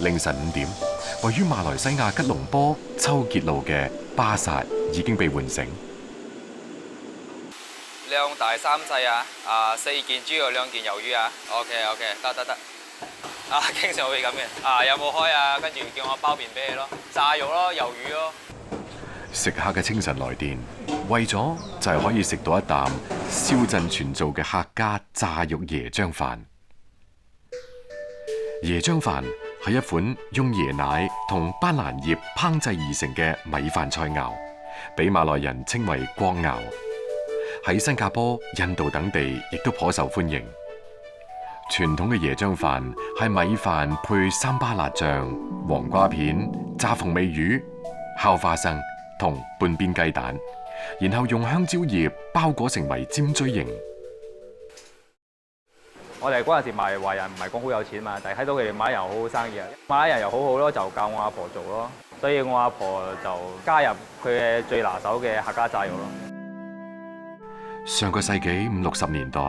凌晨5點，位於馬來西亞吉隆坡秋傑路嘅巴剎已經被喚醒。2大3細啊，4件豬肉2件魷魚啊。OK， 得。經常會咁嘅。有冇開啊？跟住叫我包麵俾你咯，炸肉咯，魷魚咯。食客嘅清晨來電，為咗就係可以食到一啖蕭振全做嘅客家炸肉椰漿飯。椰漿飯係一款用椰奶同班蘭葉烹製而成嘅米飯菜肴，俾馬來人稱為國肴。喺新加坡、印度等地亦都頗受歡迎。傳統嘅椰漿飯係米飯配三巴辣醬、黃瓜片、炸鳳尾魚、烤花生同半邊雞蛋，然後用香蕉葉包裹成為尖錐形。我哋嗰陣時賣華人唔係講好有錢嘛，但係睇到佢哋馬來人好好生意啊，馬來人又好好咯，就教我阿婆做咯，所以我阿婆就加入佢嘅最拿手嘅客家炸肉咯。上個世紀50、60年代，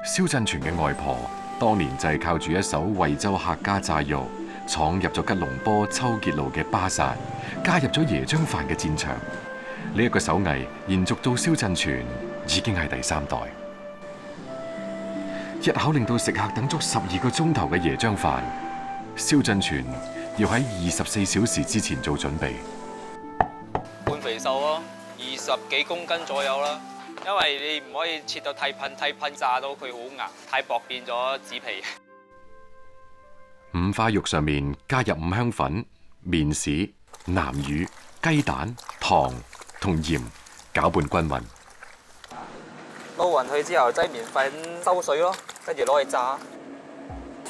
蕭振全嘅外婆當年就係靠住一手惠州客家炸肉，闖入咗吉隆坡秋傑路嘅巴剎，加入咗椰漿飯嘅戰場。呢一個手藝延續到蕭振全已經係第3代。一口令到食客等足12個鐘頭嘅椰漿飯，蕭振全要喺24小時之前做準備。半肥瘦咯，20幾公斤左右啦。因為你唔可以切到太噴炸到佢好硬，太薄變咗紙皮。五花肉上面加入五香粉、麵豉、南乳、雞蛋、糖同鹽，攪拌均勻。撈勻佢之後，擠麵粉收水咯，跟住攞去炸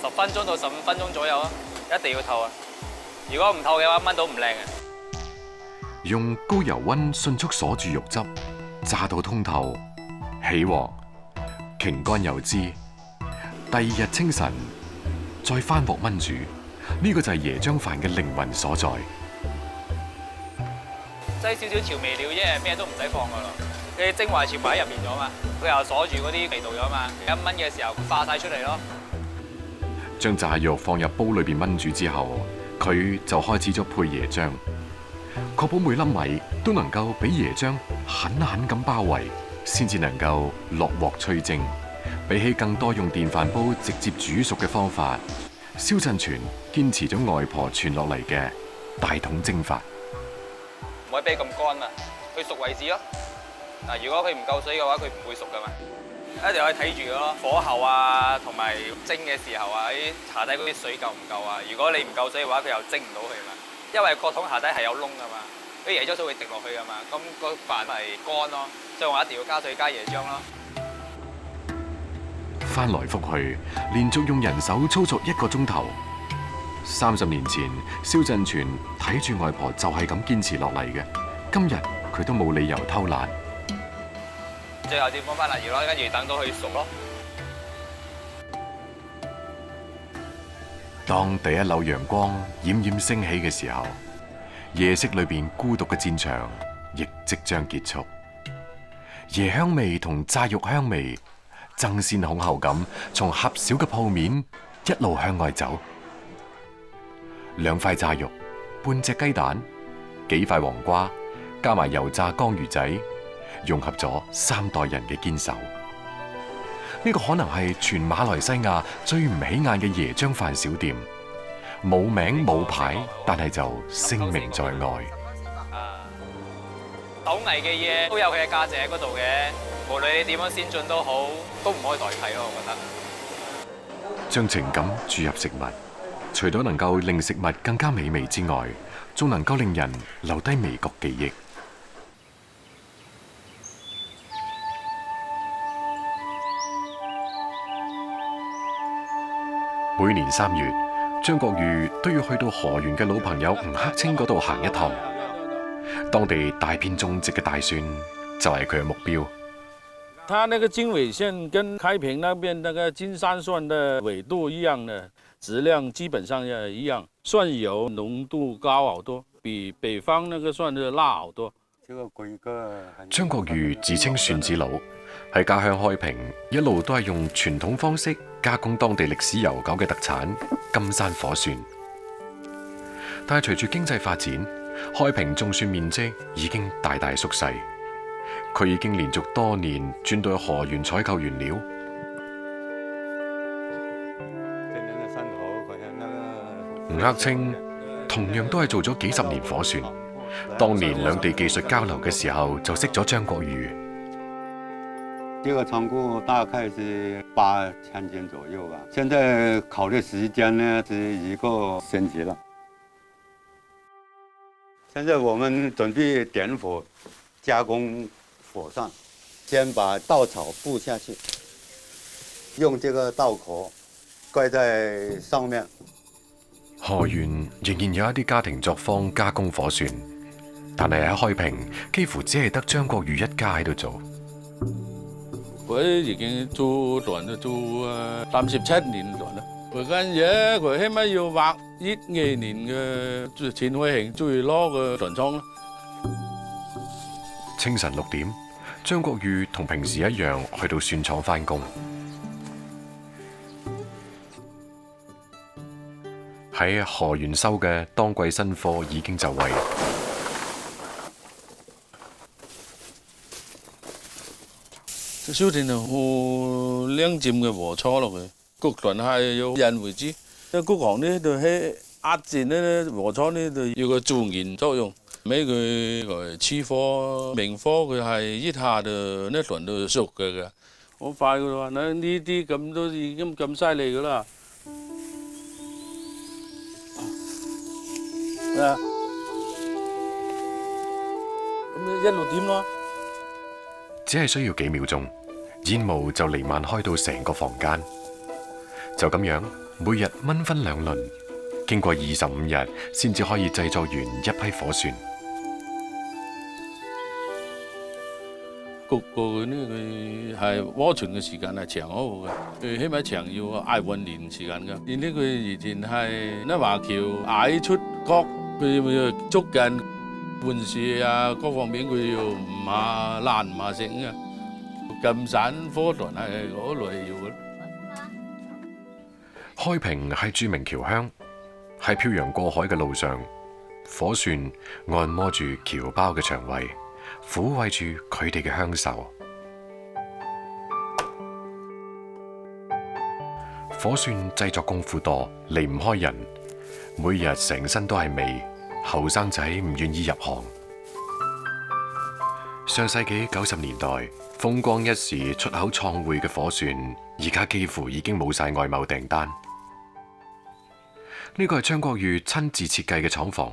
，10分鐘到15分鐘左右啊，一定要透啊！如果唔透嘅話，炆到唔靚嘅。用高油溫迅速鎖住肉汁。炸到通透，起鑊，擎乾油脂。第2日清晨再翻鑊炆煮，呢個就係椰漿飯嘅靈魂所在。擠少少調味料啫，咩都唔使放噶啦。佢精華全部喺入面咗嘛，佢又鎖住嗰啲味道咗嘛。一炆嘅時候化晒出嚟咯。將炸肉放入煲裏邊炆煮之後，佢就開始咗配椰漿。確保每粒米都能夠俾椰漿狠狠咁包圍，先至能夠落鑊吹蒸。比起更多用電飯煲直接煮熟嘅方法，蕭振全堅持咗外婆傳落嚟嘅大桶蒸法。唔可以俾咁乾啊，佢熟為止咯。嗱，如果佢唔夠水嘅話，佢唔會熟噶嘛。一定可以睇住咯，火候啊，同埋蒸嘅時候啊，啲下底嗰啲水夠唔夠啊？如果你唔夠水嘅話，佢又蒸唔到佢嘛。因為個桶下底係有窿噶嘛，啲椰漿水會滴落去噶嘛，咁個飯咪乾咯，所以我一定要加水加椰漿咯。翻來覆去，連續用人手操作1個鐘頭。30年前，蕭振全睇住外婆就係咁堅持落嚟嘅，今日佢都冇理由偷懶。最後點放翻辣油咯，跟住等到佢熟咯。當第一縷陽光冉冉升起嘅時候，夜色裏邊孤獨嘅戰場亦即將結束。椰香味同炸肉香味爭先恐後咁從狹小嘅鋪面一路向外走。2塊炸肉、半隻雞蛋、幾塊黃瓜，加埋油炸江魚仔，融合咗3代人嘅堅守。呢個可能係全馬來西亞最唔起眼嘅椰漿飯小店，冇名冇牌，但係就聲名在外。手藝嘅嘢都有佢嘅價值喺嗰度嘅，無論你點樣先進都好，都唔可以代替咯。我覺得將情感注入食物，除咗能夠令食物更加美味之外，仲能夠令人留低味覺記憶。每年3月，張國瑜都要去到河源嘅老朋友吳克清嗰度行一趟。當地大片種植嘅大蒜就係佢嘅目標。它那個經緯線跟開平那邊那個金山蒜的緯度一樣的，質量基本上也一樣。蒜油濃度高好多，比北方那個蒜的辣好多。張國瑜自稱蒜子佬，喺家鄉開平一路都係用傳統方式加工當地歷史悠久嘅特產金山火蒜。但係隨住經濟發展，開平種蒜面積已經大大縮細。佢已經連續多年轉到去河源採購原料。吳克清同樣都係做咗幾十年火船，當年兩地技術交流嘅時候就識咗張國瑜。這個倉庫大概是8000斤左右吧。現在考慮時間呢，是一個星期了。現在我們準備點火加工火上，先把稻草鋪下去，用這個稻殼蓋在上面。河源仍然有一啲家庭作坊加工火船，但係喺開平幾乎只係得張國瑜一家喺度做。佢已經做船都做37年船啦。佢間嘢佢起碼要100億2年嘅錢開興最攞嘅船艙啦。清晨6點，張國瑜同平時一樣去到蒜廠返工。喺河源收嘅當季新貨已經就位。燒田好靚尖嘅禾鋤落去，谷輪係要引為之。因谷行呢度喺壓戰呢禾鋤呢度有個助燃作用，俾佢嚟黐火明火，佢係一下就呢輪都熟嘅，好快嘅喎。呢啲咁都已經咁犀利嘅啦。啊，咁一路點咯？只係需要幾秒鐘，煙霧就彌漫開到成個房間。就咁樣，每日蚊分2輪，經過25日先至可以製作完一批火船。焗過佢呢，佢係渦船嘅時間係長好嘅，佢起碼長要捱1年時間㗎。而呢佢以前係呢華僑捱出角，佢要捉緊換樹啊，各方面佢要唔下爛唔下成嘅。咁散火船係嗰類要嘅。開平係著名橋鄉，喺漂洋過海嘅路上，火船按摩住僑胞嘅腸胃，撫慰住佢哋嘅鄉愁。火船製作功夫多，離唔開人，每日成身都係味，後生仔唔願意入行。上世紀90年代，風光一時出口創匯嘅火船，而家幾乎已經冇晒外貿訂單。呢個係張國瑜親自設計嘅廠房，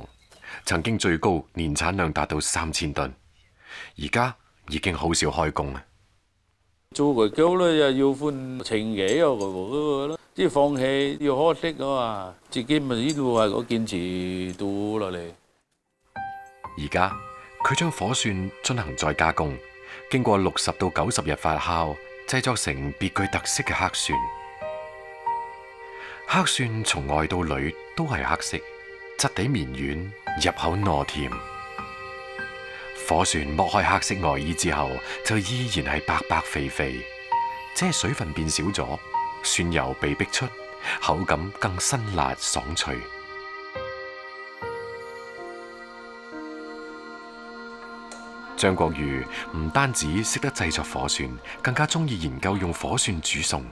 曾經最高年產量達到3000噸，而家已經好少開工啦。做佢久咧又要換情嘢嗰個咯，即係放棄要可惜啊嘛，自己咪呢度係個堅持到落嚟。而家佢將火船進行再加工，經過60到90日發酵，製作成別具特色嘅黑蒜。黑蒜從外到裏都係黑色，質地綿軟，入口糯甜。火船剝開黑色外衣之後，就依然係白白肥肥，只係水分變少咗，蒜油被逼出，口感更辛辣爽脆。張國瑜唔單止識得製作火蒜，更加中意研究用火蒜煮餸。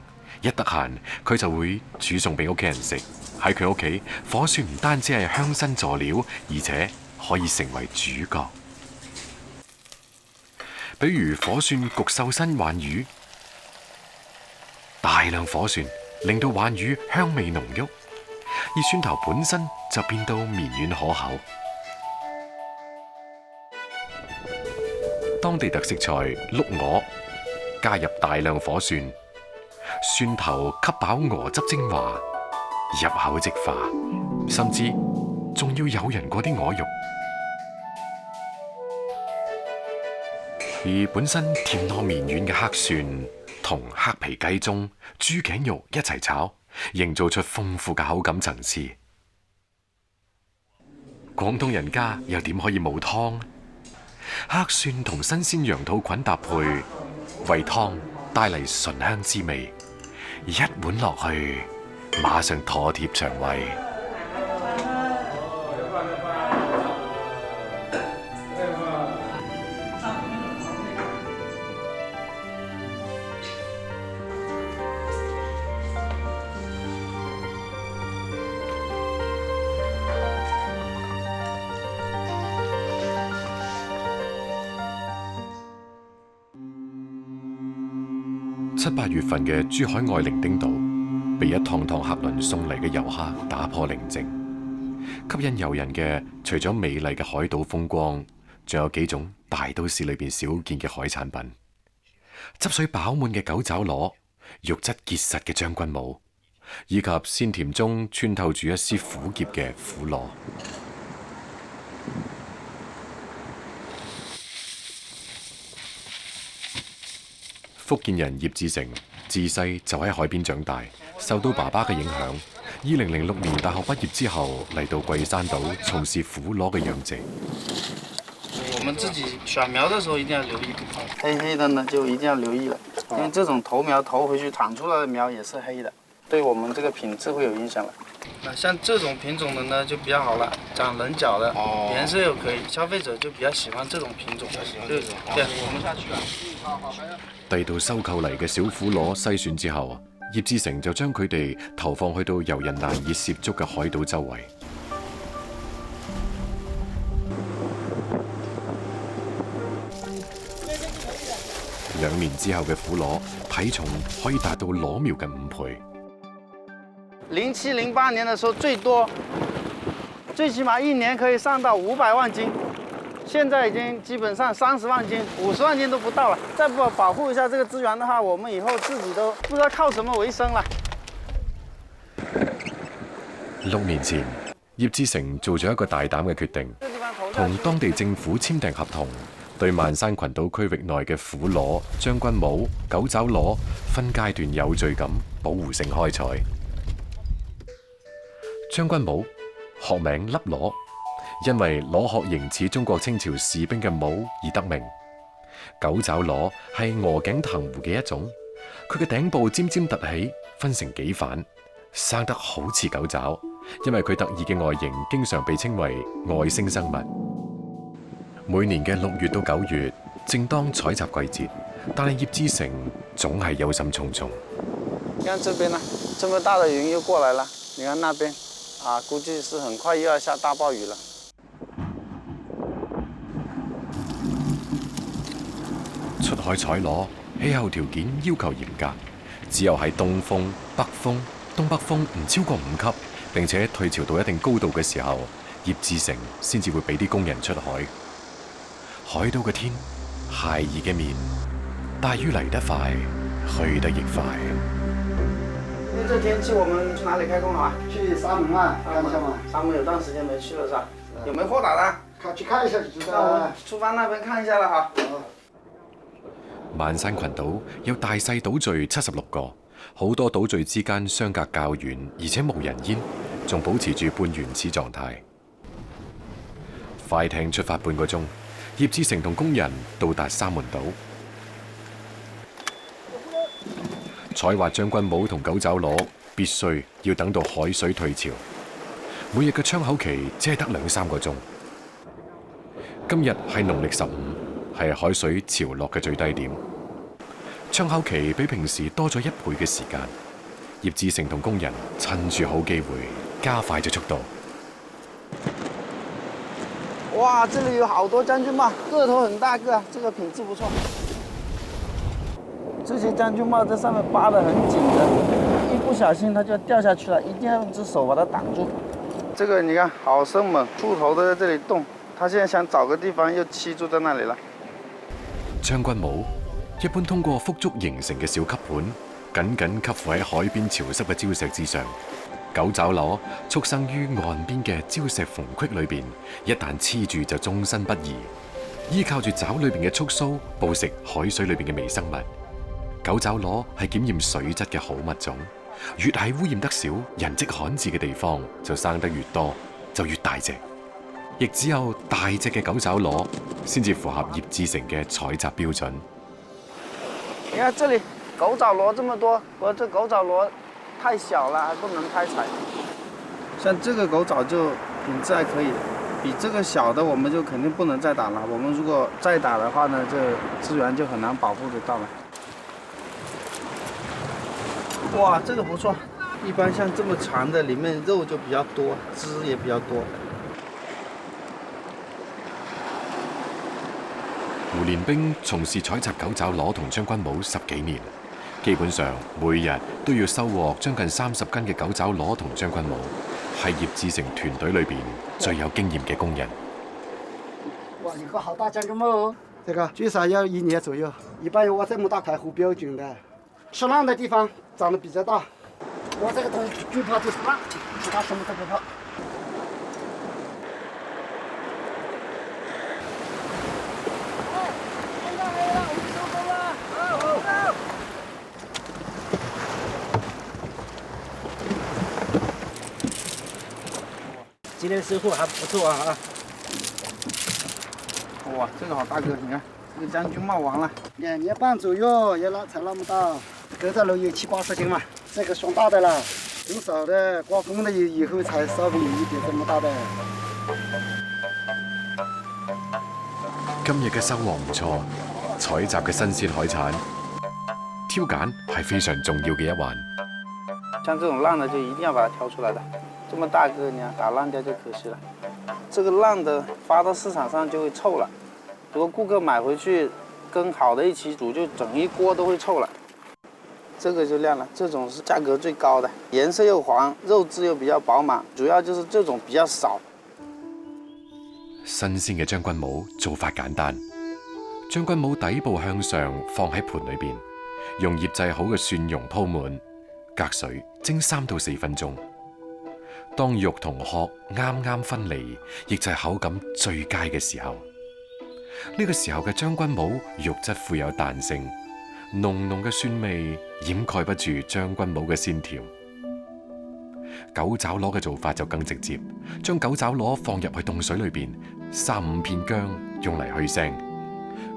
一得閒，佢就會煮餸俾屋企人食。喺佢屋企，火蒜唔單止係香辛佐料，而且可以成為主角。比如火蒜焗瘦身鯇魚，大量火蒜令到鯇魚香味濃郁，而蒜頭本身就變到綿軟可口。當地特色菜碌鵝，加入大量火蒜，蒜頭吸飽鵝汁精華，入口即化，甚至仲要誘人過啲鵝肉。而本身甜糯綿軟嘅黑蒜同黑皮雞中豬頸肉一齊炒，營造出豐富嘅口感層次。廣東人家又點可以冇湯？黑蒜同新鮮羊肚菌搭配，為湯帶嚟醇香之味。一碗落去，馬上妥貼腸胃。7、8月份嘅珠海愛伶仃島，被一趟趟客輪送嚟嘅遊客打破寧靜。吸引遊人嘅，除咗美麗嘅海島風光，仲有幾種大都市裏邊少見嘅海產品：汁水飽滿嘅九爪螺、肉質結實嘅將軍帽，以及鮮甜中穿透住一絲苦澀嘅苦螺。福建人葉志成自細就喺海邊長大，受到爸爸嘅影響。2006年大學畢業之後，嚟到桂山島從事苦螺嘅養殖。我們自己選苗的時候一定要留意，黑黑的呢就一定要留意了，因為這種頭苗頭回去長出來的苗也是黑的，對我們這個品質會有影響了。像這種品種的呢就比較好了，長稜角的，顏色又可以，消費者就比較喜歡這種品種。對，我們下去了。遞到收購嚟嘅小苦螺篩選之後，葉志成就將佢哋投放去到遊人難以涉足嘅海島周圍。2年之後嘅苦螺體重可以達到螺苗嘅5倍。07、08年的時候最多，最起碼1年可以上到500萬斤，現在已經基本上30萬斤、50萬斤都不到了。再不保護一下這個資源的話，我們以後自己都不知道靠什麼為生了。6年前，葉志成做咗一個大膽嘅決定，同當地政府簽訂合同，對萬山群島區域內嘅苦螺、將軍帽、九爪螺分階段有序咁保護性開採。將軍帽學名粒螺，因為螺殼形似中國清朝士兵嘅帽而得名。九爪螺係鵝頸藤壺嘅一種，佢嘅頂部尖尖凸起，分成幾瓣，生得好似狗爪，因為佢特異嘅外形經常被稱為外星生物。每年嘅6月到9月，正當採集季節，但係葉志成總係憂心忡忡。你看這邊呢，這麼大的雲又過來了，你看那邊。估計是很快又要下大暴雨了。出海採螺，氣候條件要求嚴格，只有喺東風、北風、東北風唔超過5級，並且退潮到一定高度嘅時候，葉志成先至會俾啲工人出海。海島嘅天，孩兒嘅面，大雨嚟得快，去得亦快。因為這天氣，我們去哪裡開工好啊？去沙門啊，看一下嘛。沙門有段時間沒去了，是吧？有沒有貨打的？去看一下就知道那我們出發那邊看一下了哈。萬山群島有大細島嶼76個，好多島嶼之間相隔較遠，而且無人煙，仲保持住半原始狀態。快艇出發半個鐘，葉志成同工人到達沙門島。採挖將軍帽同九爪螺必須要等到海水退潮，每日嘅窗口期只係得2-3個鐘。今日係農曆15，係海水潮落嘅最低點，窗口期比平時多咗1倍嘅時間。葉志成同工人趁住好機會加快咗速度。哇，這裡有好多將軍帽，個頭很大個，這個品質不錯。這些將軍帽在上面扒得很緊的，一不小心它就掉下去了，一定要用隻手把它擋住。這個你看好生猛，觸頭都在這裡動，它現在想找個地方又黐住在那裡了。將軍帽一般通過覆竹形成嘅小吸盤，緊緊吸附喺海邊潮濕嘅礁石之上。九爪螺畜生於岸邊嘅礁石縫隙裏邊，一旦黐住就終身不移，依靠住爪裏邊嘅觸鬚捕食海水裏邊嘅微生物。九爪螺係檢驗水質嘅好物種，越係污染得少、人跡罕至嘅地方，就生得越多，就越大隻。亦只有大隻嘅九爪螺，先至符合葉志成嘅採集標準。你看這裡九爪螺這麼多，我這九爪螺太小了，還不能開採。像這個九爪就品質還可以，比這個小的我們就肯定不能再打了。我們如果再打的話呢，這資源就很難保護得到了。哇，這個不錯，一般像這麼長的，裡面肉就比較多，汁也比較多。胡連兵從事採集九爪螺同將軍帽10幾年，基本上每日都要收穫將近30斤嘅狗爪螺同將軍帽，係葉志成團隊裏邊最有經驗嘅工人。哇，有個好大將軍帽哦！這個最少要1年左右，一般我這麼大塊不標準的，吃浪的地方長得比較大。我這個東西最怕就是浪，其他什麼都不怕。今天收穫還不錯啊！哇，這個好大個，你看這個將軍帽完了2年半左右也才那麼大，狗爪螺有70、80斤嘛，這個算大的了。很少的刮風了以後才稍微有一點這麼大的。今日嘅收穫唔錯，採集嘅新鮮海產，挑揀係非常重要嘅一環。像這種爛的就一定要把它挑出來的，這麼大個你看打爛掉就可惜了。這個爛的發到市場上就會臭了，如果顧客買回去跟好的一起煮，就整一鍋都會臭了。這個就亮了，這種是價格最高的，顏色又黃，肉質又比較飽滿，主要就是這種比較少。新鮮嘅將軍帽做法簡單，將軍帽底部向上放喺盤裏邊，用醃製好嘅蒜蓉鋪滿，隔水蒸3到4分鐘。當肉同殼啱啱分離，亦就係口感最佳嘅時候。呢個時候嘅將軍帽肉質富有彈性，濃濃嘅蒜味掩蓋不住將軍帽嘅鮮調。狗爪螺嘅做法就更直接，將狗爪螺放入去凍水裏邊，3-5片薑用嚟去腥。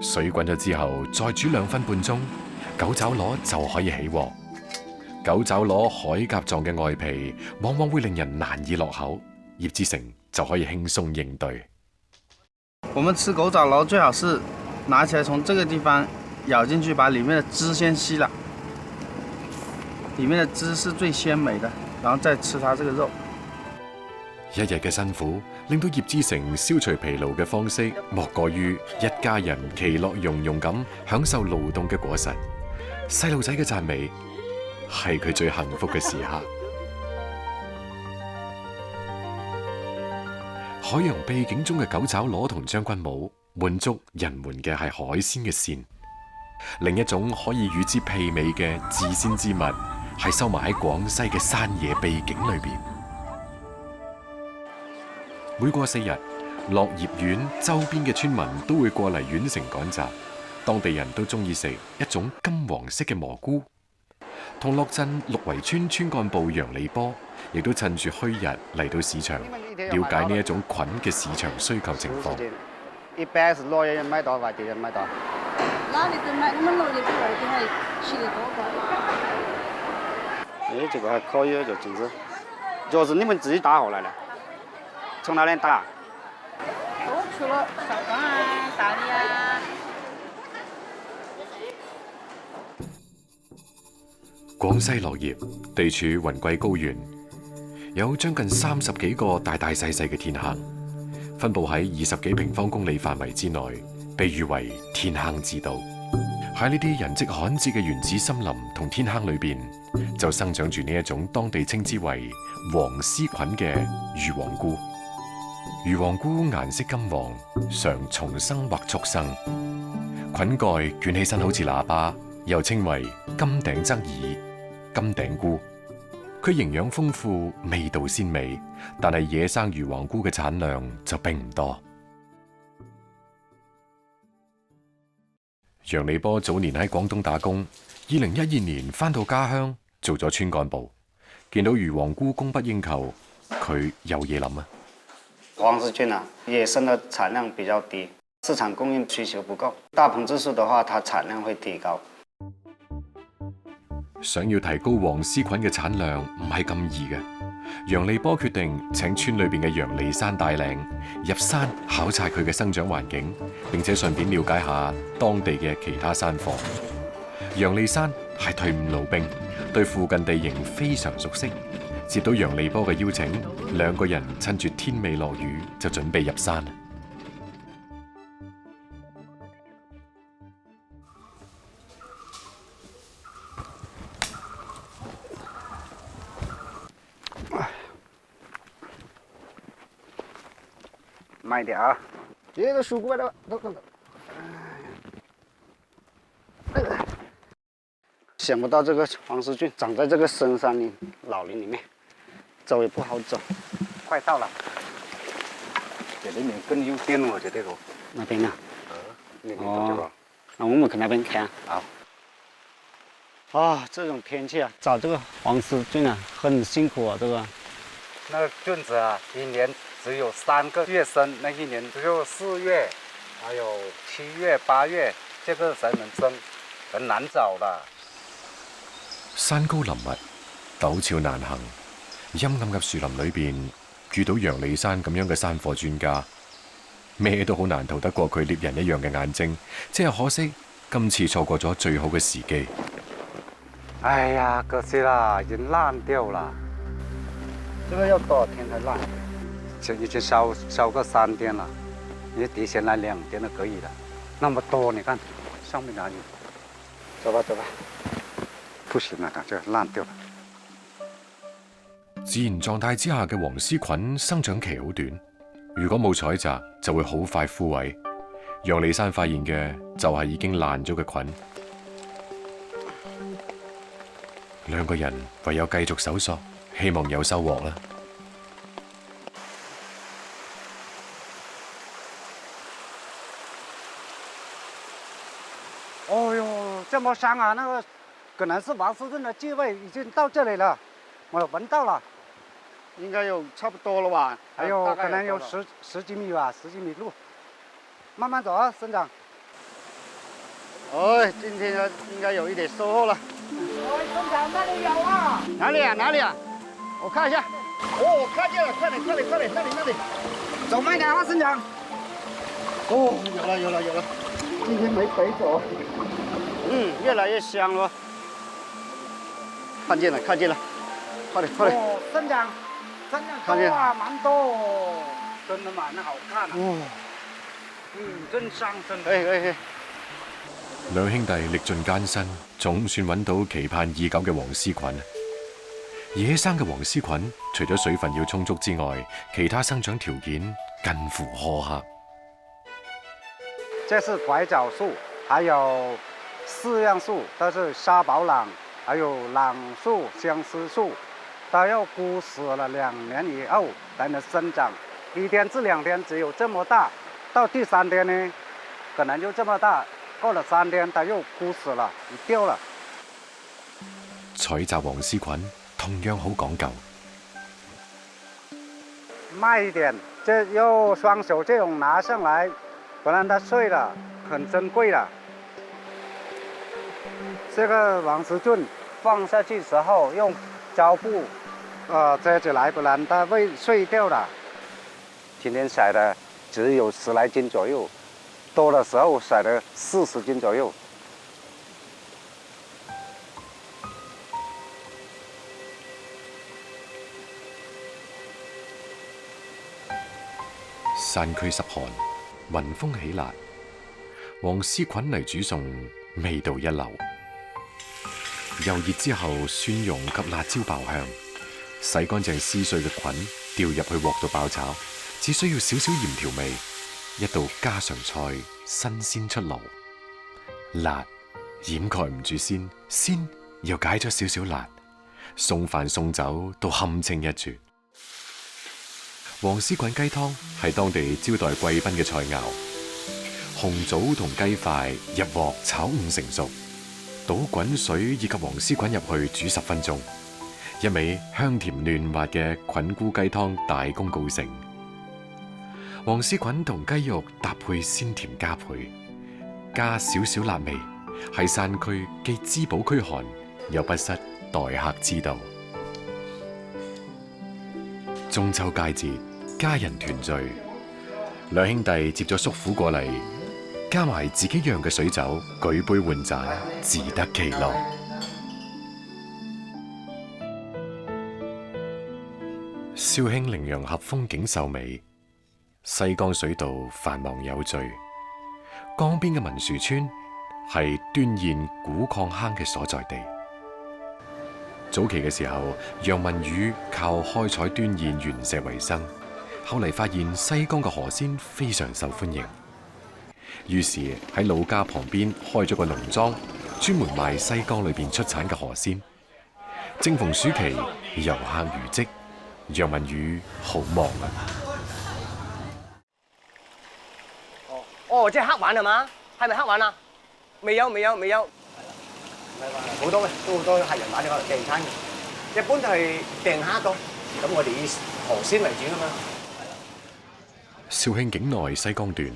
水滾咗之後，再煮2分半鐘，狗爪螺就可以起鍋。狗爪螺海鴿狀嘅外皮往往會令人難以落口，葉志成就可以輕鬆應對。我們吃狗爪螺最好是拿起來從這個地方咬進去，把裡面的汁先吸了，裡面的汁是最鮮美的，然後再吃它這個肉。一日嘅辛苦，令到葉志成消除疲勞嘅方式，莫過於一家人其樂融融咁享受勞動嘅果實。細路仔嘅讚美係佢最幸福嘅時刻。海洋秘境中嘅狗爪螺同將軍帽，滿足人們嘅係海鮮嘅鮮。另一種可以與之媲美嘅自鮮之物，係收埋喺廣西嘅山野秘境裏邊。每過4日，落葉縣周邊嘅村民都會過嚟縣城趕集，當地人都中意食一種金黃色嘅蘑菇。同樂鎮鹿圍村村幹部楊利波亦都趁住虛日嚟到市場，了解呢一種菌嘅市場需求情況。一般是6月賣到外地人賣到。哪裡都賣，我們6月比外地還起得多高。哎，這個還可以，就種子，就是你們自己打下來的，從哪裡打？我除了韶關啊、大理啊。廣西落葉地處雲貴高原，有將近30幾個大大細細嘅天坑，分佈喺20幾平方公里範圍之內，被譽為天坑之都。喺呢啲人跡罕至嘅原始森林同天坑裏邊，就生長住呢一種當地稱之為黃絲菌嘅魚黃菇。魚黃菇顏色金黃，常重生或速生，菌蓋捲起身好似喇叭，又稱為金頂側耳、金頂菇。佢營養豐富，味道鮮美，但係野生魚黃菇嘅產量就並唔多。楊利波早年喺廣東打工，2012年返到家鄉做咗村幹部，見到魚黃菇供不應求，佢有嘢諗啊！黃絲菌啊，野生的產量比較低，市場供應需求不夠。大棚質素的話，它產量會提高。想要提高黃絲菌嘅產量唔係咁易嘅。楊利波決定請村裏邊嘅楊利山帶領入山考察佢嘅生長環境，並且順便了解下當地嘅其他山況。楊利山係退伍老兵，對附近地形非常熟悉。接到楊利波嘅邀請，兩個人趁住天未落雨就準備入山。慢一點啊！這個樹過來了，走。想不到這個黃絲菌長在這個深山裡、老林裡面，走也不好走。快到了，這裡面更有電了，這裡頭。那邊呢？那邊走吧。那我們去那邊看。好。啊，這種天氣啊，找這個黃絲菌啊，很辛苦啊，這個。那個菌子啊，一年只有3個月生，那一年只有4月，還有7月、8月，這個才能生，很難找的。山高林密，陡峭難行，陰暗嘅樹林裏邊遇到楊利山咁樣嘅山火專家，咩都好難逃得過佢獵人一樣嘅眼睛，只係可惜今次錯過咗最好嘅時機。哎呀，可惜啦，已經爛掉了。這個要多少天才爛？這已經燒個3天了，你提前來2天就可以了。那麼多，你看上面哪裡？走吧，走吧。不行了，這爛掉了。自然狀態之下嘅黃絲菌生長期好短，如果冇採摘就會好快枯萎。楊利山發現嘅就係已經爛咗嘅菌，兩個人唯有繼續搜索，希望有收穫啦。哦呦，這麼香啊！那個可能是黃絲菌的氣味已經到這裡了，我聞到了。應該有差不多了吧？還有可能有十幾米吧，10幾米路。慢慢走啊，省長。哎，今天應該有一點收穫了。哎，省長那裡有啊？哪裡啊？哪裡啊？我看一下。哦，看見了，快點，那裡。走慢點啊，省長。哦，有了。今天沒白走。越來越香了。看見了，快點。哦，省長，真的多啊，蠻多，真的蠻好看啊。哦，真香，真的。哎。兩兄弟歷盡艱辛，總算揾到期盼已久嘅黃絲菌。野生嘅黃絲菌，除咗水分要充足之外，其他生長條件近乎苛刻。這是拐角樹，還有4樣樹，都是沙寶蘭，還有蘭樹、相思樹，都要枯死了2年以後才能生長。1天至2天只有這麼大，到第3天呢，可能就這麼大。過了3天，它又枯死了，掉了。採集黃絲菌同樣好講究，慢一點，這用雙手這種拿上來，不然它碎了，很珍貴了。這個黃絲菌放下去時候用膠布遮起來，不然它會碎掉了。今天採的只有10來斤左右。多的時候採了40斤左右。山區濕寒，雲風起辣，黃絲菌嚟煮餸，味道一流。油熱之後，蒜蓉及辣椒爆香，洗乾淨撕碎嘅菌，掉入去鑊度爆炒，只需要少少鹽調味。一道家常菜，新鮮出爐，辣掩蓋唔住鮮又解咗少少辣，送飯送酒都堪稱一絕。黃絲菌雞湯係當地招待貴賓嘅菜肴，紅棗同雞塊入鑊炒5成熟，倒滾水以及黃絲菌入去煮10分鐘，一味香甜嫩滑嘅菌菇雞湯大功告成。黃絲菌同雞肉搭配鮮甜加倍，加少少辣味，喺山區既滋補驅寒，又不失待客之道。中秋佳節，家人團聚，兩兄弟接咗叔父過嚟，加埋自己釀嘅水酒，舉杯換盞，自得其樂。紹興羚羊峽風景秀美。西江水道繁忙有序，江邊嘅文殊村係端硯古礦坑嘅所在地。早期嘅時候，楊文宇靠開採端硯原石為生，後嚟發現西江嘅河鮮非常受歡迎，於是喺老家旁邊開咗個農莊，專門賣西江裏邊出產嘅河鮮。正逢暑期，遊客如織，楊文宇好忙啊！哦，即係黑鯇係嘛？係咪黑鯇啊？未有。好多嘅，都好多客人買呢個訂餐嘅。一般都係訂蝦多，咁我哋以河鮮為主㗎嘛。肇慶境內西江段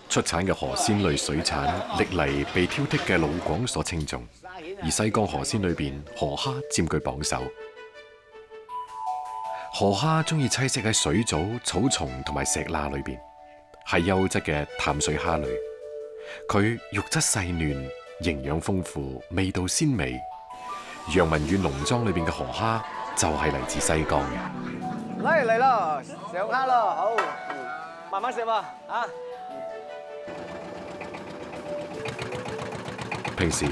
出產嘅河鮮類水產，歷嚟被挑剔嘅老廣所稱重，而西江河鮮裏邊，河蝦佔據榜首。河蝦中意棲息喺水藻、草叢同埋石罅裏邊，係優質嘅淡水蝦類。佢肉質細嫩，營養豐富，味道鮮美。楊文宇農莊裏邊嘅河蝦就係嚟自西江嘅。嚟咯，上蝦咯，好，慢慢食喎，啊！平時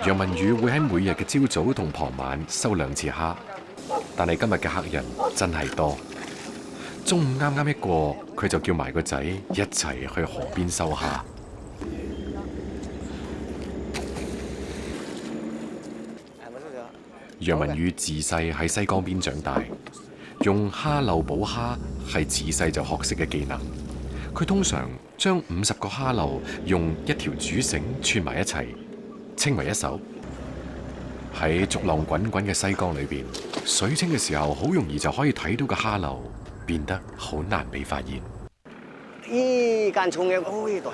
楊文宇會喺每日嘅朝早同傍晚收2次蝦，但係今日嘅客人真係多。中午啱啱一過，佢就叫埋個仔一齊去河邊收蝦。楊文宇自細喺西江邊長大，用蝦漏補蝦係自細就學識嘅技能。佢通常將50個蝦漏用一條主繩串埋一齊，稱為一手。喺逐浪滾滾嘅西江裏邊，水清嘅時候，好容易就可以睇到個蝦漏變得好難被發現。咦，間重嘅高呢度，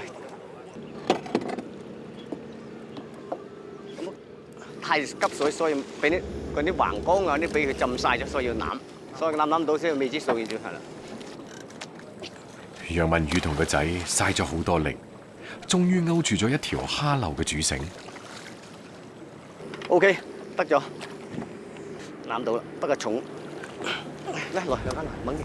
咁太急水，所以俾啲嗰啲橫缸啊啲俾佢浸晒咗，所以要攬，所以攬到先未知數嘅就係啦。楊文宇同個仔嘥咗好多力，終於勾住咗一條蝦漏嘅主繩。OK， 得咗，攬到啦，不過重。嚟兩間嚟，掹啲。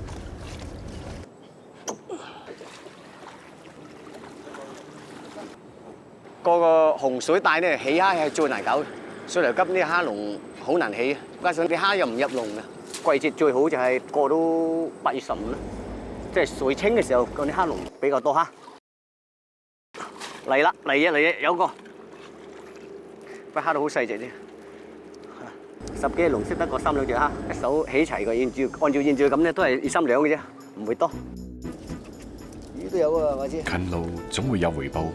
個洪水帶咧起蝦係最難搞嘅，水流急呢蝦籠好難起，加上啲蝦又唔入籠嘅。季節最好就係過到8月15啦，即係水清嘅時候，嗰啲蝦籠比較多蝦。嚟啦，嚟有個，不過蝦到好細隻啫，10幾籠識得個3兩隻蝦，一手起齊個按照現在咁咧都係2、3兩嘅啫，唔會多。魚都有啊，我知。勤勞總會有回報。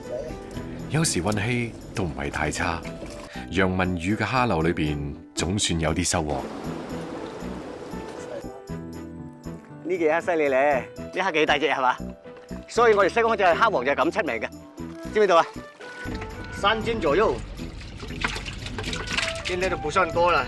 有時運氣都唔係太差，楊文宇嘅蝦漏裏邊總算有啲收穫。呢隻蝦犀利咧，呢蝦幾大隻係嘛？所以我哋西江就係蝦王就係咁出名嘅，知唔知道啊？3斤左右，今天都不算多了。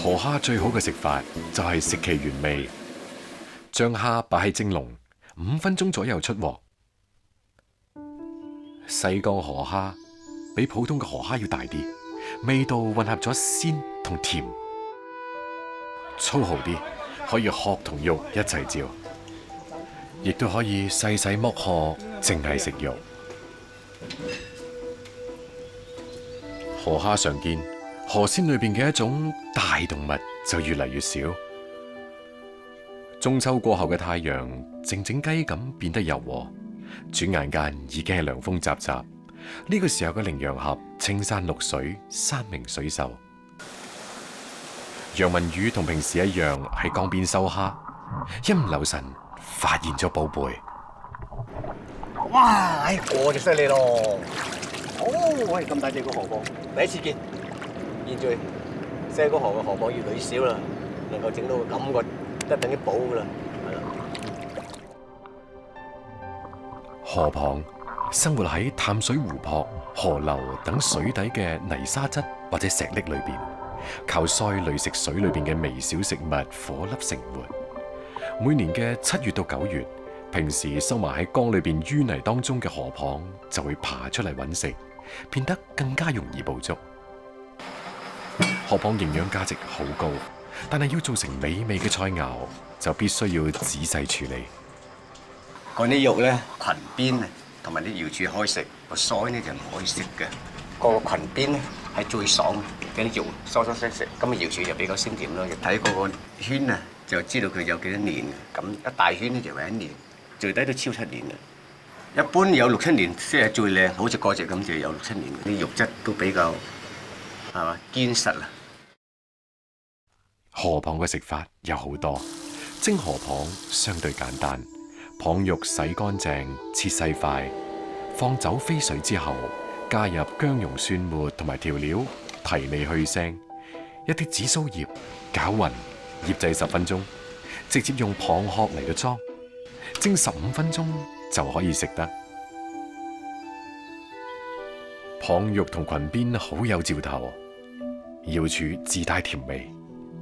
河蝦最好嘅食法就係食其原味，將蝦擺喺蒸籠，5分鐘左右出鑊。西江河蝦比普通嘅河蝦要大啲，味道混合咗鮮同甜，粗豪啲可以殼同肉一齊照，亦都可以細細剝殼，淨係食肉。河蝦常見，河鮮裏邊嘅一種大動物就越嚟越少。中秋過後嘅太陽靜靜雞咁變得柔和，轉眼間已經係涼風習習。呢個時候嘅羚羊峽青山綠水，山明水秀。楊文宇同平時一樣喺江邊收蝦，一唔留神發現咗寶貝。哇！我就犀利咯！哦，喂，咁大隻個河蚌，第一次見。現在西江河嘅河蚌越嚟越少啦，能夠整到個咁個一等於寶噶啦，係啦。河蚌生活喺淡水湖泊、河流等水底嘅泥沙質或者石礫裏邊，靠鰓濾食水裏邊嘅微小食物顆粒成活。每年嘅7月到9月，平時收埋喺江裏邊淤泥當中嘅河蚌就會爬出嚟揾食，變得更加容易捕捉。河蚌營養價值好高，但係要做成美味嘅菜肴，就必須要仔細處理。嗰啲肉咧，裙邊啊，同埋啲瑤柱可以食，個腮咧就唔可以食嘅。個裙邊咧係最爽嘅啲肉，疏疏食，咁啊瑤柱就比較鮮甜咯。睇嗰個圈啊，就知道佢有幾多年。咁一大圈咧就係1年，最低都超7年啦。一般有6、7年先係最靚，好似嗰隻咁就有6、7年，啲肉質都比較係嘛堅實啦。河蚌嘅食法有好多，蒸河蚌相對簡單，蚌肉洗乾淨，切細塊，放走飛水之後，加入薑蓉蒜末同埋調料，提味去腥，一啲紫蘇葉攪勻，醃製10分鐘，直接用蚌殼嚟到裝，蒸15分鐘就可以食得。蚌肉同裙邊好有嚼頭，瑤柱自帶甜味，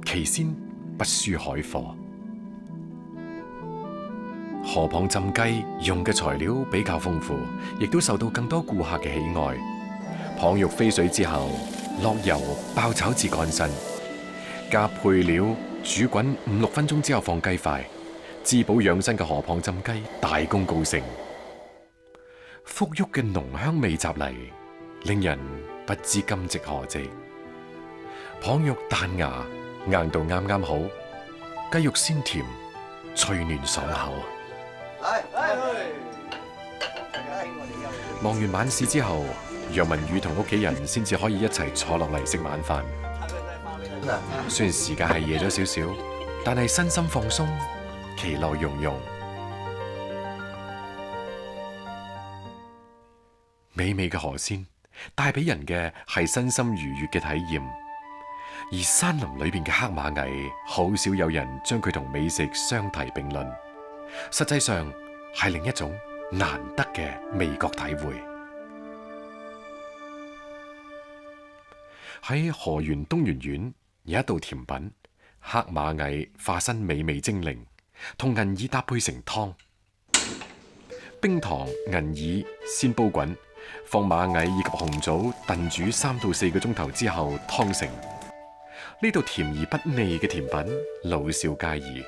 其鮮不輸海貨。河蚌浸雞用嘅材料比較豐富，亦都受到更多顧客嘅喜愛。蚌肉飛水之後，落油爆炒至乾身，加配料煮滾5、6分鐘之後放雞塊，滋補養生嘅河蚌浸雞大功告成。馥郁嘅濃香味襲嚟，令人不知今夕何夕。蚌肉彈牙，硬度啱啱好，雞肉鮮甜，脆嫩爽口。忙完晚市之後，楊文宇同屋企人先至可以一齊坐落嚟食晚飯。雖然時間係夜咗少少，但係身心放鬆，其樂融融。美味嘅河鮮帶俾人嘅係身心愉悅嘅體驗，而山林裏邊嘅黑馬蟻，好少有人將佢同美食相提並論。實際上係另一種難得嘅味覺體會。喺河源東源縣有一道甜品，黑馬蟻化身美味精靈，同銀耳搭配成湯，冰糖銀耳先煲滾，放馬蟻以及紅棗燉煮3到4個鐘頭之後湯成。呢道甜而不膩嘅甜品，老少皆宜。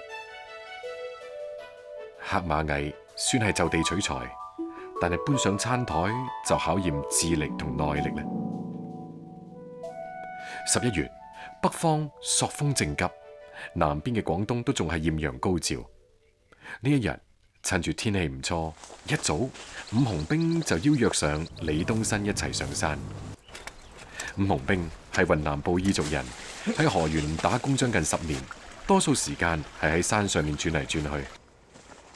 黑馬蟻算係就地取材，但係搬上餐台就考驗智力同耐力啦。11月，北方朔風正急，南邊嘅廣東都仲係豔陽高照。呢一日趁住天氣唔錯，一早伍紅兵就邀約上李東新一齊上山。伍紅兵係雲南布依族人，喺河源打工將近10年，多數時間係喺山上面轉嚟轉去。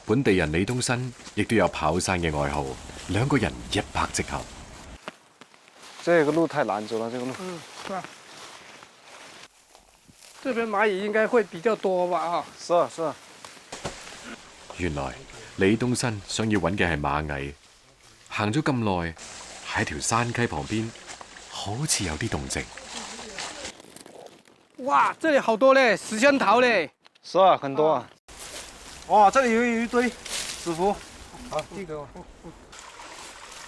本地人李東新亦都有跑山嘅愛好，兩個人一拍即合。這個路太難走了，這個路。是吧？這邊螞蟻應該會比較多吧？啊。是啊，是啊。原來李東新想要揾嘅係螞蟻，行咗咁耐，喺條山溪旁邊，好似有啲動靜。哇，這裡好多嘞，十香桃嘞。是啊，很多啊。哇，這裡有一堆，師傅。好，這個。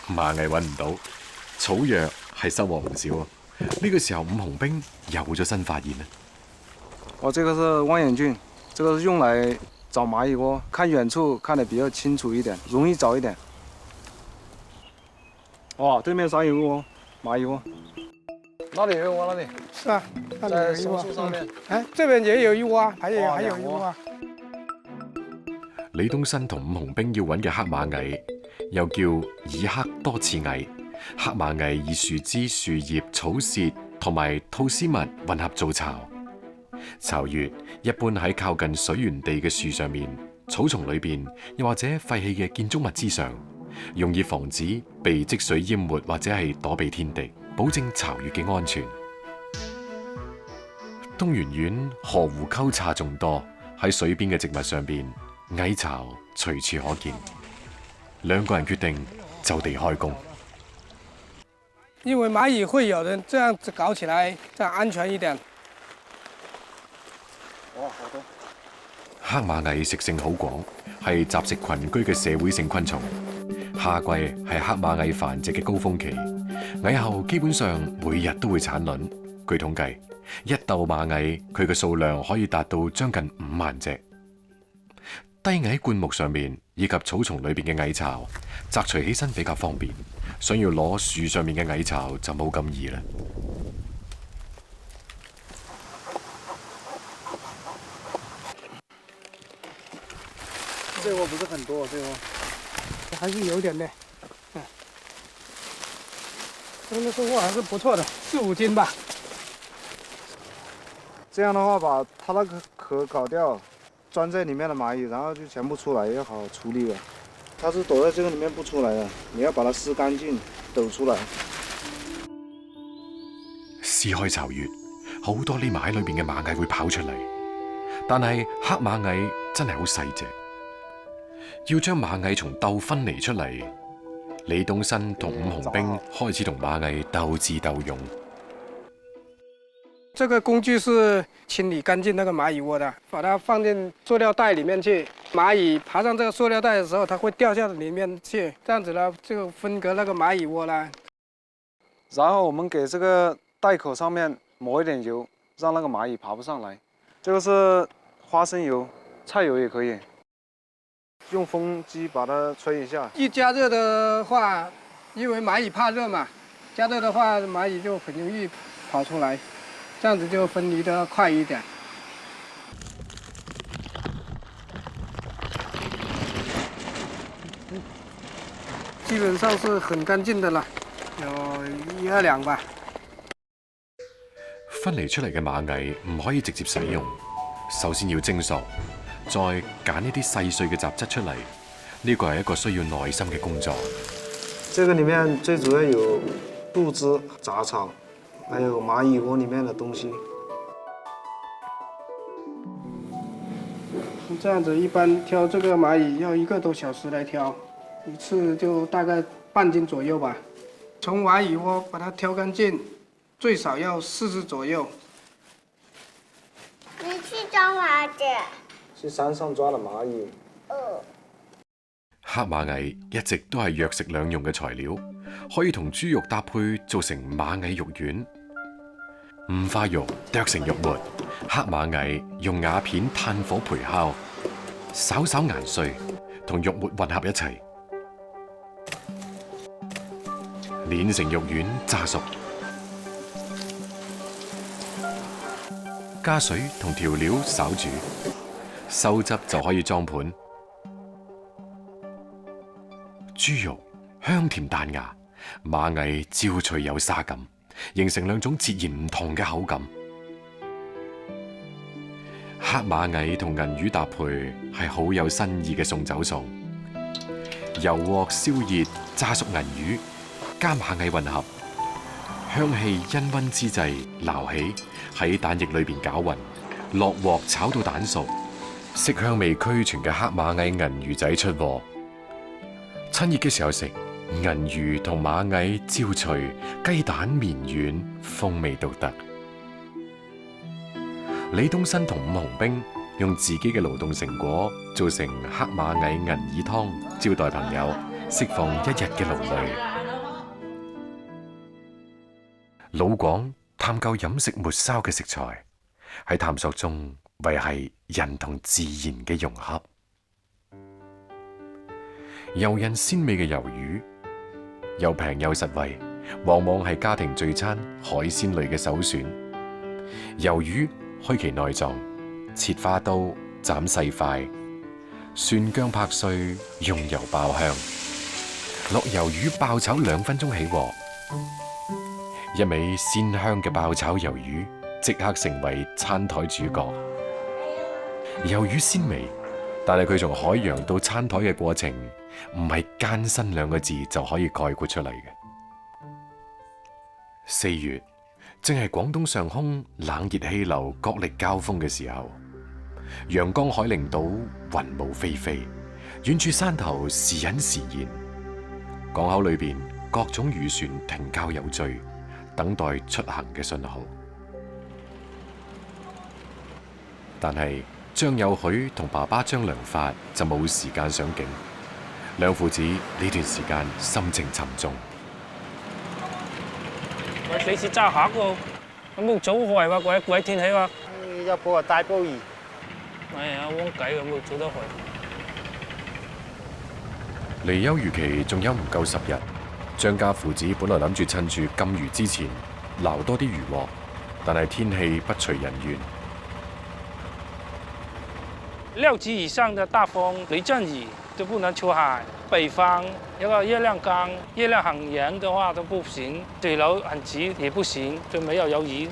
螞蟻揾唔到，草藥係收穫唔少啊！呢個時候伍紅兵有咗新發現啦。哦，這個是望遠鏡，這個是用來找螞蟻窩，看遠處看得比較清楚一點，容易找一點。哇，對面上有個窩，螞蟻窩。那裡有一窩，那裡。是啊，那裡有一窩。在松樹上面。哎，這邊也有一窩，還有一窩。李東新同伍紅兵要揾嘅黑馬蟻，又叫耳黑多刺蟻。黑馬蟻以樹枝、樹葉、草屑同埋菟絲蜜混合做巢。巢穴一般喺靠近水源地嘅樹上面、草叢裏邊，又或者廢棄嘅建築物之上，容易防止被積水淹沒或者係躲避天敵，保證巢穴嘅安全。東源縣河湖溝岔眾多，喺水邊嘅植物上邊，蟻巢隨處可見。兩個人決定就地開工。因為螞蟻會有人這樣子搞起來，這樣安全一點。哇，好多！黑馬蟻食性好廣，係雜食群居嘅社會性昆蟲。夏季係黑馬蟻繁殖嘅高峰期，蟻后基本上每日都會產卵。據統計，一竇馬蟻佢嘅數量可以達到將近5萬隻。低矮灌木上面以及草叢裏邊嘅蟻巢，摘除起身比較方便，想要攞樹上面嘅蟻巢就冇咁易啦。這窩不是很多，這窩還是有點的。真的收穫還是不錯的，4、5斤吧。這樣的話，把它那個殼搞掉，鑽在裡面的螞蟻，然後就全部出來，要好好處理了。它是躲在這個裡面不出來的，你要把它撕乾淨，抖出來。撕開巢穴，好多匿埋喺裏邊嘅螞蟻會跑出嚟，但係黑螞蟻真係好細隻，要將螞蟻從竇分離出嚟。李東新同伍紅兵開始同螞蟻鬥智鬥勇。這個工具是清理乾淨那個螞蟻窩的，把它放進塑料袋裡面去。螞蟻爬上這個塑料袋的時候，它會掉下裡面去，這樣子呢就分隔那個螞蟻窩啦。然後我們給這個袋口上面抹一點油，讓那個螞蟻爬不上來。這個是花生油、菜油也可以。用風機把它吹一下。一加熱的話，因為螞蟻怕熱嘛，加熱的話螞蟻就很容易跑出來，這樣子就分離得快一點。基本上是很乾淨的了，有1、2兩吧。分離出嚟嘅螞蟻唔可以直接使用，首先要蒸熟。再揀一啲細碎嘅雜質出嚟，呢個係一個需要耐心嘅工作。這個裡面最主要有樹枝、雜草，還有螞蟻窩裡面的東西。這樣子一般挑這個螞蟻要1個多小時來挑，一次就大概半斤左右吧。從螞蟻窩把它挑乾淨，最少要40左右。你去抓螞蟻？去山上抓的螞蟻。黑螞蟻一直都係藥食兩用嘅材料，可以同豬肉搭配做成螞蟻肉丸。五花肉剁成肉末，黑螞蟻用瓦片炭火焙烤，稍稍研碎，同肉末混合一齊，煉成肉丸炸熟，加水同調料稍煮。收汁就可以裝盤。豬肉香甜彈牙，螞蟻焦脆有沙感，形成兩種截然唔同嘅口感。黑螞蟻同銀魚搭配係好有新意嘅送酒餸。油鑊燒熱，炸熟銀魚，加螞蟻混合，香氣氤氳之際撈起，喺蛋液裏邊攪勻，落鑊炒到蛋熟。色香味俱全嘅黑螞蟻銀魚仔出鍋，趁熱嘅時候食，銀魚同螞蟻焦脆，雞蛋綿軟，風味獨特。李東新同伍紅兵用自己嘅勞動成果做成黑螞蟻銀耳湯，招待朋友，釋放一日嘅勞累。老廣探究飲食末梢嘅食材，喺探索中維繫人同自然嘅融合。誘人鮮味嘅魷魚，又平又實惠，往往係家庭聚餐海鮮類嘅首選。魷魚去其內臟，切花刀斬細塊，蒜薑拍碎，用油爆香，落魷魚爆炒2分鐘起鑊，一味鮮香嘅爆炒魷魚即刻成為餐台主角。魷魚鮮味，但係佢從海洋到餐台嘅過程，唔係艱辛2個字就可以概括出嚟嘅。4月正係廣東上空冷熱氣流角力交鋒嘅時候，陽江海陵島雲霧霏霏，遠處山頭時隱時現，港口裏邊各種漁船停靠有序，等待出行嘅信號。但係張有許同爸爸張良發就冇時間上境，兩父子呢段時間心情沉重。喂，你是揸客喎，有冇早開喎？鬼天氣喎！要幫我帶鮑魚。哎呀，冇計嘅，冇早得開。離休漁期仲有唔夠10日，張家父子本來諗住趁住禁漁之前撈多啲漁獲，但係天氣不隨人願。6級以上的大風、雷陣雨都不能出海。北方一個月亮乾、月亮很圓的話都不行，水流很急也不行，就沒有魷魚。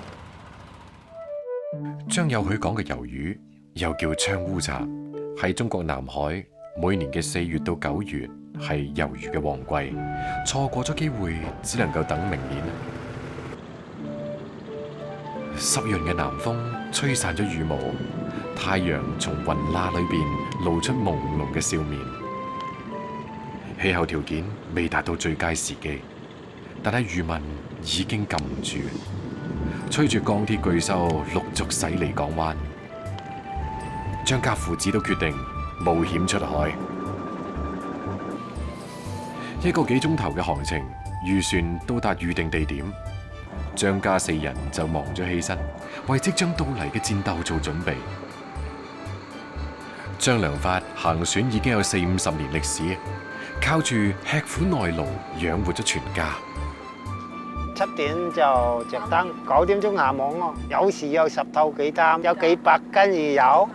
張有許講嘅魷魚，又叫槍烏賊，喺中國南海每年嘅4月到9月係魷魚嘅旺季，錯過咗機會，只能夠等明年。濕潤嘅南風吹散咗羽毛，太陽從雲罅裏邊露出朦朧嘅笑面。氣候條件未達到最佳時機，但係漁民已經禁唔住，吹住鋼鐵巨獸陸續駛離港灣。張家父子都決定冒險出海。1個幾鐘頭嘅航程，漁船到達預定地點，張家4人就忙咗起身，為即將到嚟嘅戰鬥做準備。張良發行船已經有40-50年歷史，靠住吃苦耐勞養活咗全家。7點就着燈，9點鐘下網咯。有時有10套幾擔，有幾百斤魚油。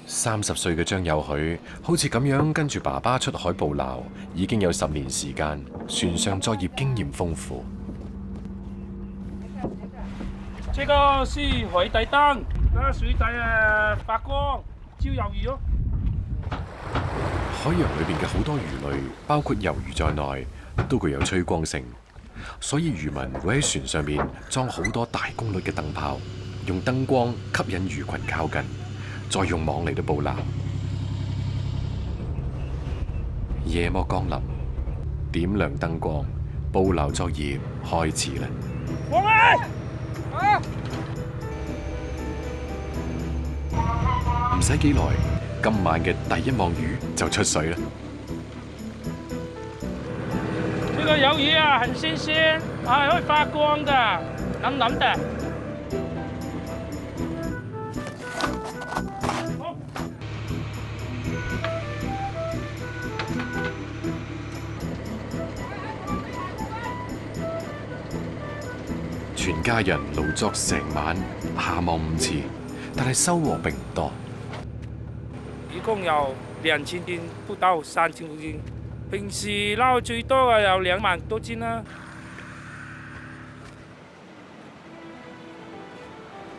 30歲嘅張有許，好似咁樣跟住爸爸出海捕撈，已經有10年時間，船上作業經驗豐富。這個是海底燈，水底發光，照魷魚咯。海洋裏邊嘅好多魚類，包括魷魚在內，都具有趨光性，所以漁民會喺船上面裝好多大功率嘅燈泡，用燈光吸引魚群靠近，再用網嚟到捕撈。夜幕降臨，點亮燈光，捕撈作業開始啦！唔使幾耐，今晚嘅第一網魚就出水啦！這個魷魚啊，很新鮮，還會發光的，藍藍的。全家人勞作成晚，下網5次，但係收穫並唔多。一共有2000斤，不到3000斤。平時撈最多嘅有2萬多斤啦。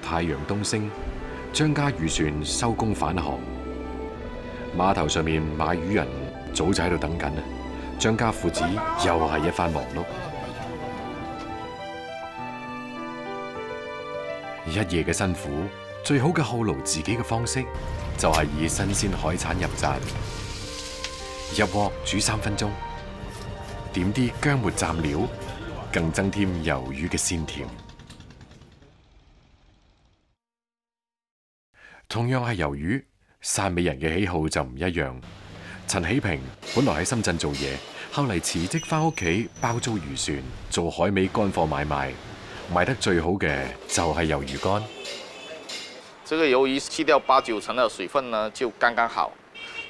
太陽東升，張家漁船收工返航。碼頭上面買魚人早就喺度等緊啦。張家父子又係一番忙碌。一夜嘅辛苦，最好嘅犒勞自己嘅方式，就係以新鮮海產入閘，入鍋煮3分鐘，點啲薑末蘸料，更增添魷魚嘅鮮甜。同樣係魷魚，汕尾人嘅喜好就唔一樣。陳喜平本來喺深圳做嘢，後嚟辭職返屋企包租漁船做海味乾貨買賣。賣得最好嘅就係魷魚乾。這個魷魚去掉8-9成的水分呢，就剛剛好。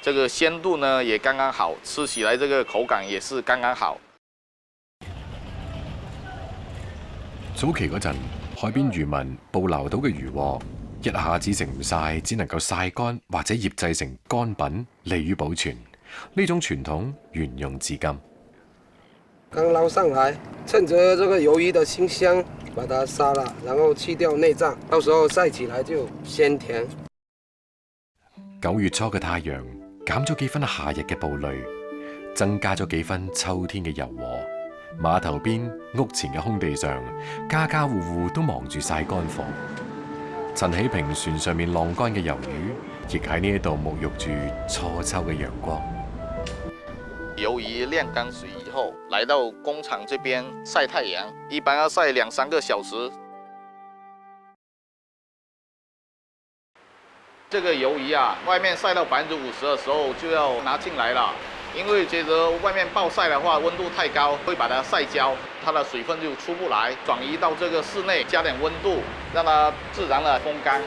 這個鮮度呢也剛剛好，吃起來這個口感也是剛剛好。早期嗰陣，海邊漁民捕撈到嘅漁獲，一下子食唔晒，只能夠曬乾或者醃製成乾品，利於保存。呢種傳統沿用至今。剛撈上來，趁着這個魷魚的清香，把它殺了，然後去掉內臟，到時候曬起來就鮮甜。9月初嘅太陽減咗幾分夏日嘅暴戾，增加咗幾分秋天嘅柔和。碼頭邊屋前嘅空地上，家家戶戶都忙住曬乾貨。陳喜平船上面晾乾嘅魷魚，亦喺呢一度沐浴住初秋嘅陽光。魷魚晾乾水以後，來到工廠這邊曬太陽，一般要曬2-3個小時。這個魷魚啊，外面曬到50%的時候就要拿進來了，因為覺得外面暴曬的話溫度太高，會把它曬焦，它的水分就出不來，轉移到這個室內，加點溫度，讓它自然的風乾。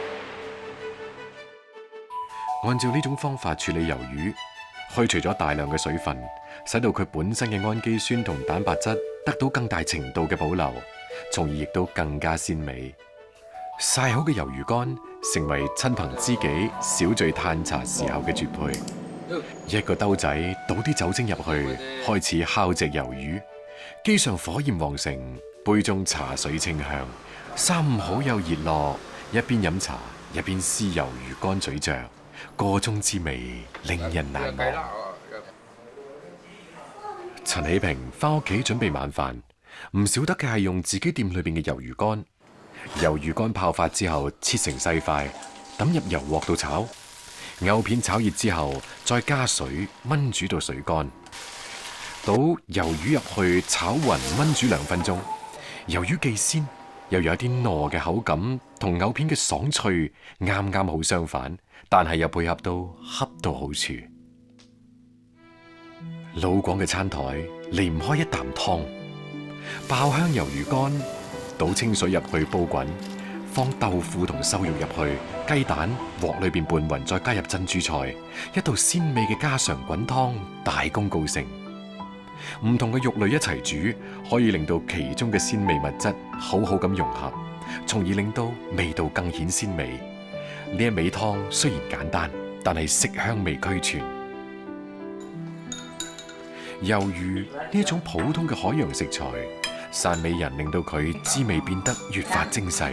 按照呢種方法處理魷魚，去除咗大量嘅水分，使到佢本身嘅氨基酸同蛋白質得到更大程度嘅保留，從而亦都更加鮮美。曬好嘅魷魚乾成為親朋知己小聚嘆茶時候嘅絕配。一個兜仔倒啲酒精入去，開始烤隻魷魚，機上火焰旺盛，杯中茶水清香，三五好友熱絡，一邊飲茶一邊撕魷魚乾咀嚼，個中之味令人難忘。陳喜平返屋企準備晚飯，唔少得嘅係用自己店裏邊嘅魷魚乾。魷魚乾泡發之後切成細塊，抌入油鑊度炒。藕片炒熱之後，再加水炆煮到水乾，倒魷魚入去炒勻炆煮2分鐘。魷魚既鮮又有一啲糯嘅口感，同藕片嘅爽脆啱啱好相反，但係又配合到恰到好處。老廣嘅餐台離唔開一啖湯，爆香魷魚乾，倒清水入去煲滾。放豆腐同瘦肉入去，雞蛋鑊裏邊拌勻，再加入珍珠菜，一道鮮美嘅家常滾湯，大功告成。唔同嘅肉類一齊煮，可以令到其中嘅鮮味物質好好咁融合，從而令到味道更顯鮮美。呢一味湯雖然簡單，但係色香味俱全。魷魚呢一種普通嘅海洋食材，汕尾人令到佢滋味變得越發精細。